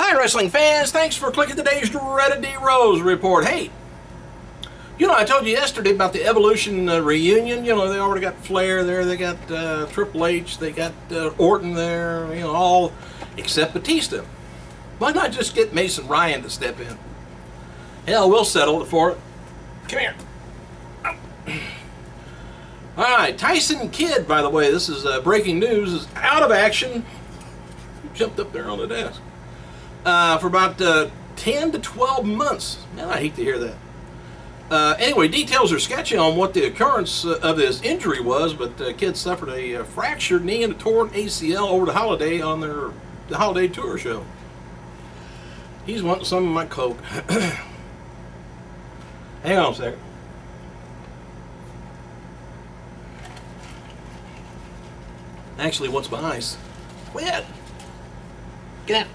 Hi, wrestling fans. Thanks for clicking today's Dreaded D Rose report. Hey, you know, I told you yesterday about the Evolution reunion. You know, they already got Flair there. They got Triple H. They got Orton there. You know, all except Batista. Why not just get Mason Ryan to step in? Hell, we'll settle it for it. Come here. All right, Tyson Kidd, by the way, this is breaking news, is out of action. He jumped up there on the desk. For about 10 to 12 months. Man, I hate to hear that. Anyway, details are sketchy on what the occurrence of his injury was, but Kidd suffered a fractured knee and a torn ACL over the holiday on the holiday tour show. He's wanting some of my Coke. Hang on a second. Actually, what's my ice? Quit! Get out!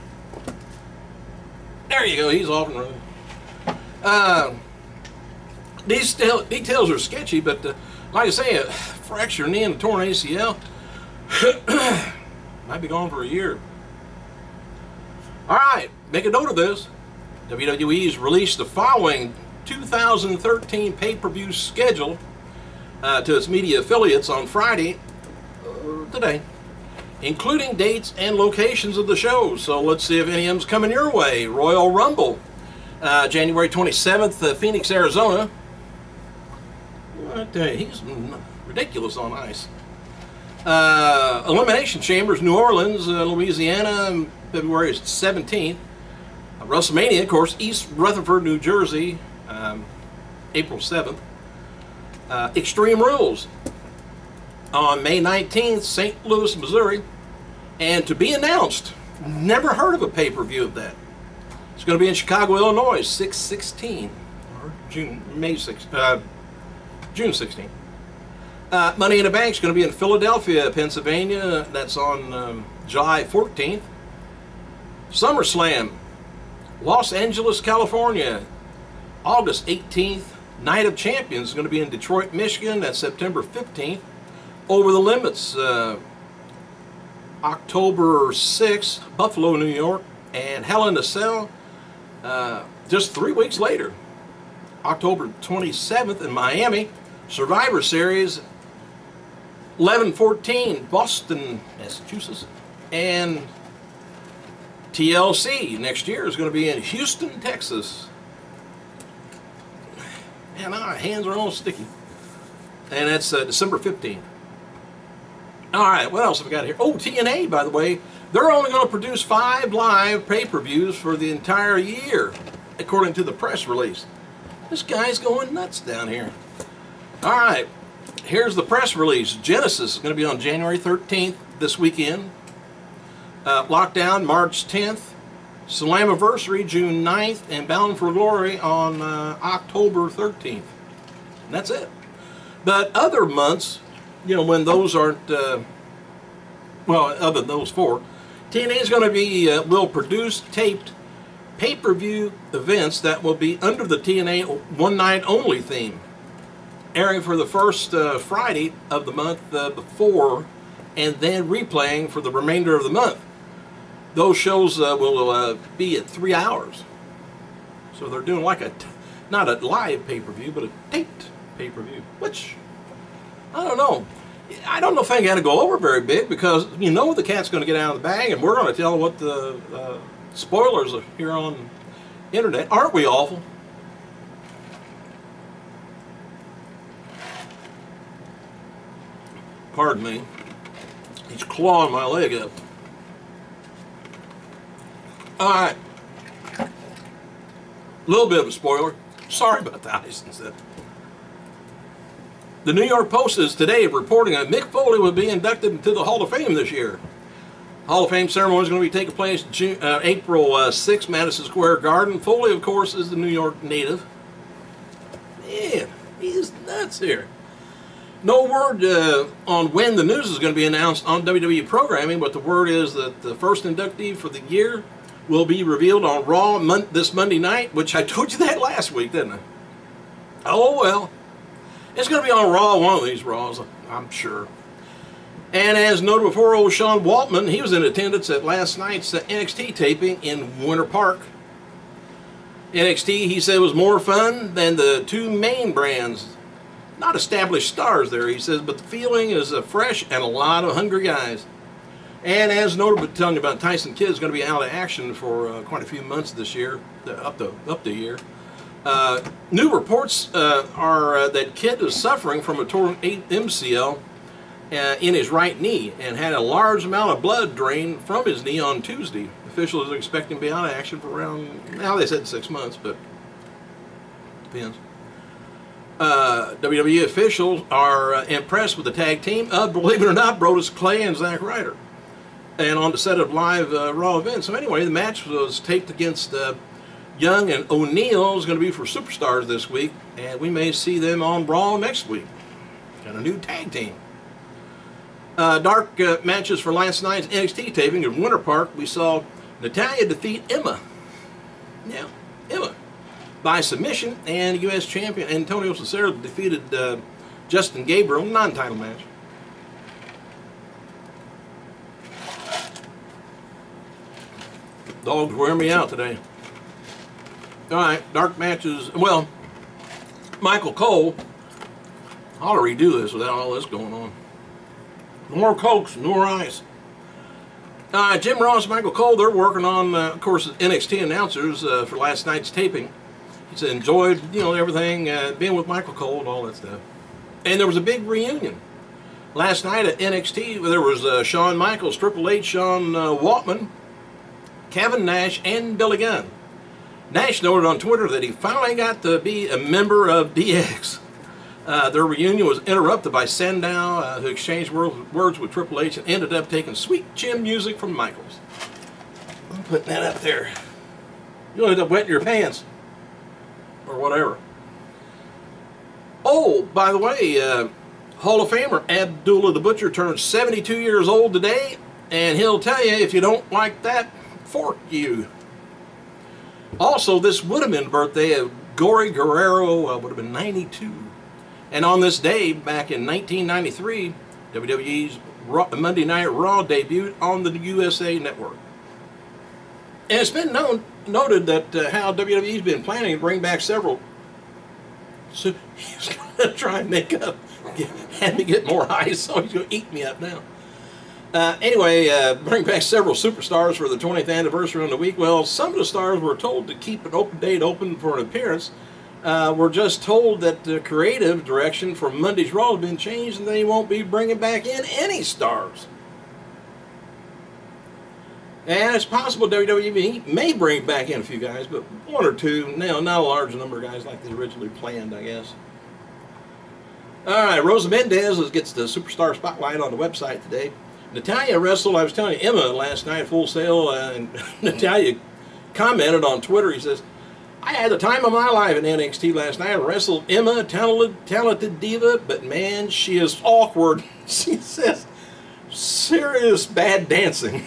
There you go, he's off and running. These details are sketchy, but like I say, a fractured knee and a torn ACL might be gone for a year. Alright, make a note of this. WWE's released the following 2013 pay-per-view schedule to its media affiliates on Friday, today, including dates and locations of the shows. So let's see if any of them's coming your way. Royal Rumble, January 27th, Phoenix, Arizona. He's ridiculous on ice. Elimination Chambers, New Orleans, Louisiana, February 17th. WrestleMania, of course, East Rutherford, New Jersey, April 7th. Extreme Rules on May 19th, St. Louis, Missouri. And to be announced, never heard of a pay-per-view of that. It's going to be in Chicago, Illinois, 6/16, or June 16th. Money in the Bank is going to be in Philadelphia, Pennsylvania. That's on July 14th. SummerSlam, Los Angeles, California, August 18th. Night of Champions is going to be in Detroit, Michigan. That's September 15th. Over the Limits, October 6th, Buffalo, New York, and Hell in a Cell just 3 weeks later, October 27th in Miami. Survivor Series, 11/14, Boston, Massachusetts, and TLC next year is going to be in Houston, Texas. Man, my hands are all sticky. And that's December 15th. All right, what else have we got here? Oh, TNA, by the way, they're only going to produce 5 live pay-per-views for the entire year, according to the press release. This guy's going nuts down here. All right, here's the press release. Genesis is going to be on January 13th this weekend. Lockdown, March 10th. Slammiversary, June 9th. And Bound for Glory on October 13th. And that's it. But other months, you know, when those aren't, well, other than those 4, TNA is going to be, will produce taped pay-per-view events that will be under the TNA One Night Only theme, airing for the first Friday of the month before, and then replaying for the remainder of the month. Those shows will be at 3 hours. So they're doing like not a live pay-per-view, but a taped pay-per-view, which, I don't know. I don't know if I got to go over very big, because you know the cat's going to get out of the bag, and we're going to tell what the spoilers are here on the internet. Aren't we awful? Pardon me. He's clawing my leg up. Alright. A little bit of a spoiler. Sorry about the ice and stuff. The New York Post is today reporting that Mick Foley will be inducted into the Hall of Fame this year. Hall of Fame ceremony is going to be taking place April 6th, Madison Square Garden. Foley, of course, is the New York native. Man, he's nuts here. No word on when the news is going to be announced on WWE programming, but the word is that the first inductee for the year will be revealed on Raw this Monday night, which I told you that last week, didn't I? Oh, well. It's going to be on Raw, one of these Raws, I'm sure. And as noted before, old Sean Waltman, he was in attendance at last night's NXT taping in Winter Park. NXT, he said, was more fun than the two main brands. Not established stars there, he says, but the feeling is fresh and a lot of hungry guys. And as noted, but telling you about Tyson Kidd is going to be out of action for quite a few months this year, up to a year. New reports are that Kidd is suffering from a torn MCL in his right knee and had a large amount of blood drain from his knee on Tuesday. Officials are expecting to be out of action for around, now they said 6 months, but depends. WWE officials are impressed with the tag team of, believe it or not, Brodus Clay and Zack Ryder, and on the set of live Raw events. So anyway, the match was taped against Young and O'Neal. Is going to be for Superstars this week, and we may see them on Raw next week. Got a new tag team. Dark matches for last night's NXT taping in Winter Park. We saw Natalya defeat Emma. Yeah, Emma. By submission, and U.S. champion Antonio Cesaro defeated Justin Gabriel, non-title match. Dog's wearing me out today. Alright, dark matches. Well, Michael Cole. I'll redo this without all this going on. More Cokes, more ice. Jim Ross, Michael Cole, they're working on, of course, NXT announcers for last night's taping. He said, enjoyed, everything, being with Michael Cole and all that stuff. And there was a big reunion. Last night at NXT, there was Shawn Michaels, Triple H, Sean Waltman, Kevin Nash, and Billy Gunn. Nash noted on Twitter that he finally got to be a member of DX. Their reunion was interrupted by Sandow, who exchanged words with Triple H and ended up taking sweet chin music from Michaels. I'm putting that up there. You'll end up wetting your pants. Or whatever. Oh, by the way, Hall of Famer Abdullah the Butcher turns 72 years old today, and he'll tell you, if you don't like that, fork you. Also, this would have been the birthday of Gory Guerrero, would have been 92. And on this day, back in 1993, WWE's Monday Night Raw debuted on the USA Network. And it's been noted that how WWE's been planning to bring back several. So he's going to try and make up, have me get more ice, so he's going to eat me up now. Anyway, bring back several superstars for the 20th anniversary on the week. Well, some of the stars were told to keep an open date open for an appearance. We're just told that the creative direction for Monday's Raw has been changed and they won't be bringing back in any stars. And it's possible WWE may bring back in a few guys, but one or two, not a large number of guys like they originally planned, I guess. Alright, Rosa Mendez gets the Superstar Spotlight on the website today. Natalya wrestled, I was telling you, Emma last night at Full Sail, and Natalya commented on Twitter, he says, I had the time of my life in NXT last night. I wrestled Emma, talented diva, but man, she is awkward. She says, serious bad dancing.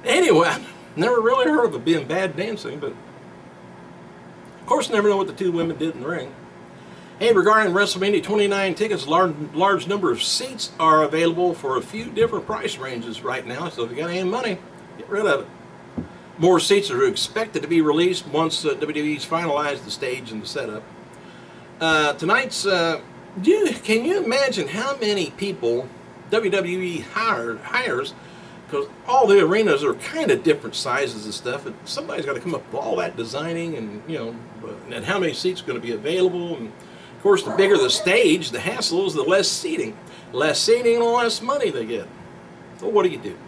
Anyway, I never really heard of it being bad dancing, but of course, never know what the two women did in the ring. Hey, regarding WrestleMania 29 tickets, large number of seats are available for a few different price ranges right now, so if you got any money, get rid of it. More seats are expected to be released once WWE's finalized the stage and the setup. Tonight's, can you imagine how many people WWE hires? Because all the arenas are kind of different sizes and stuff, and somebody's got to come up with all that designing, and and how many seats are going to be available. And of course, the bigger the stage, the hassle is the less seating. Less seating, the less money they get. So what do you do?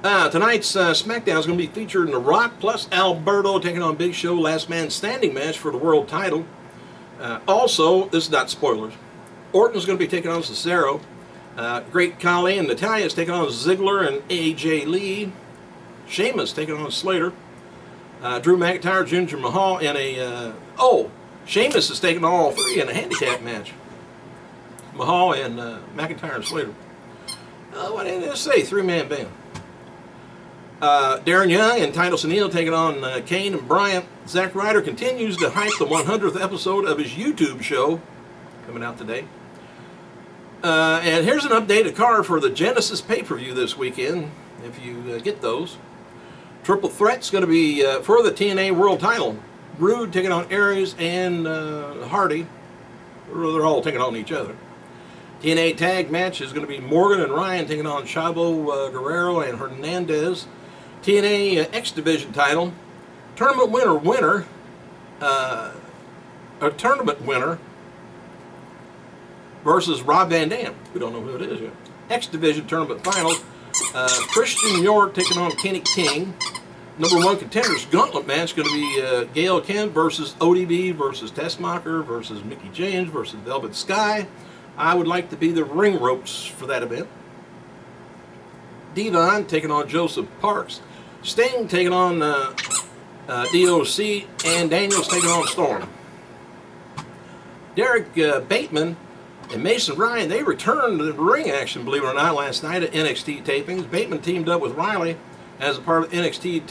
Tonight's SmackDown is going to be featuring The Rock plus Alberto taking on Big Show, last man standing match for the world title. Also, this is not spoilers, Orton's going to be taking on Cesaro. Great Khali and Natalya is taking on Ziggler and AJ Lee. Sheamus taking on Slater. Drew McIntyre, Jinder Mahal in a... Sheamus is taking on all three in a handicap match. Mahal and McIntyre and Slater. What did I say? Three-man band. Darren Young and Titus O'Neil taking on Kane and Bryant. Zack Ryder continues to hype the 100th episode of his YouTube show coming out today. And here's an updated card for the Genesis pay-per-view this weekend, if you get those. Triple Threat's going to be for the TNA World title. Rude taking on Aries and Hardy. They're all taking on each other. TNA tag match is going to be Morgan and Ryan taking on Chavo Guerrero and Hernandez. TNA X Division title. Tournament winner, a tournament winner versus Rob Van Dam. We don't know who it is yet. X Division tournament finals. Christian York taking on Kenny King. #1 contenders gauntlet match going to be Gail Kim versus ODB versus Tessmacher versus Mickey James versus Velvet Sky. I would like to be the ring ropes for that event. Devon taking on Joseph Parks. Sting taking on DOC, and Daniels taking on Storm. Derek Bateman and Mason Ryan, they returned to the ring action, believe it or not, last night at NXT tapings. Bateman teamed up with Riley as a part of the NXT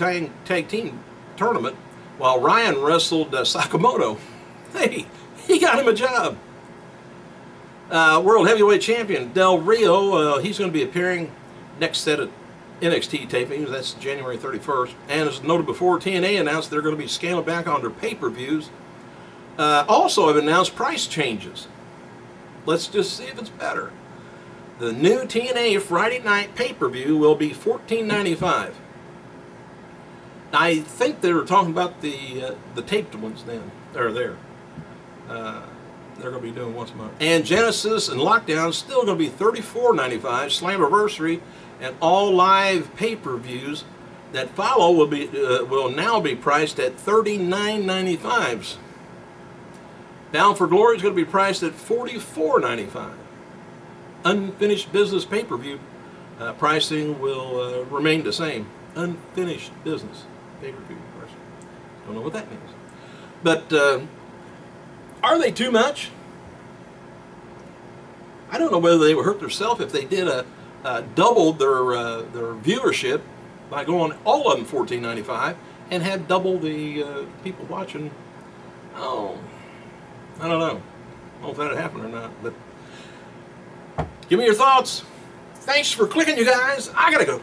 tag team tournament, while Ryan wrestled Sakamoto. Hey, he got him a job. World Heavyweight Champion Del Rio, he's going to be appearing next set of NXT tapings. That's January 31st. And as noted before, TNA announced they're going to be scaling back on their pay-per-views. Also have announced price changes. Let's just see if it's better. The new TNA Friday night pay-per-view will be $14.95. I think they were talking about the taped ones then. They're there. They're going to be doing once a month. And Genesis and Lockdown still going to be $34.95. Slammiversary and all live pay-per-views that follow will now be priced at $39.95. Bound for Glory is going to be priced at $44.95. Unfinished Business pay-per-view pricing will remain the same. Unfinished Business pay-per-view pricing. Don't know what that means. But are they too much? I don't know whether they would hurt themselves if they did doubled their viewership by going all of them $14.95 and had double the people watching. Oh, I don't know. I don't know if that'd happen or not, but give me your thoughts. Thanks for clicking, you guys. I gotta go.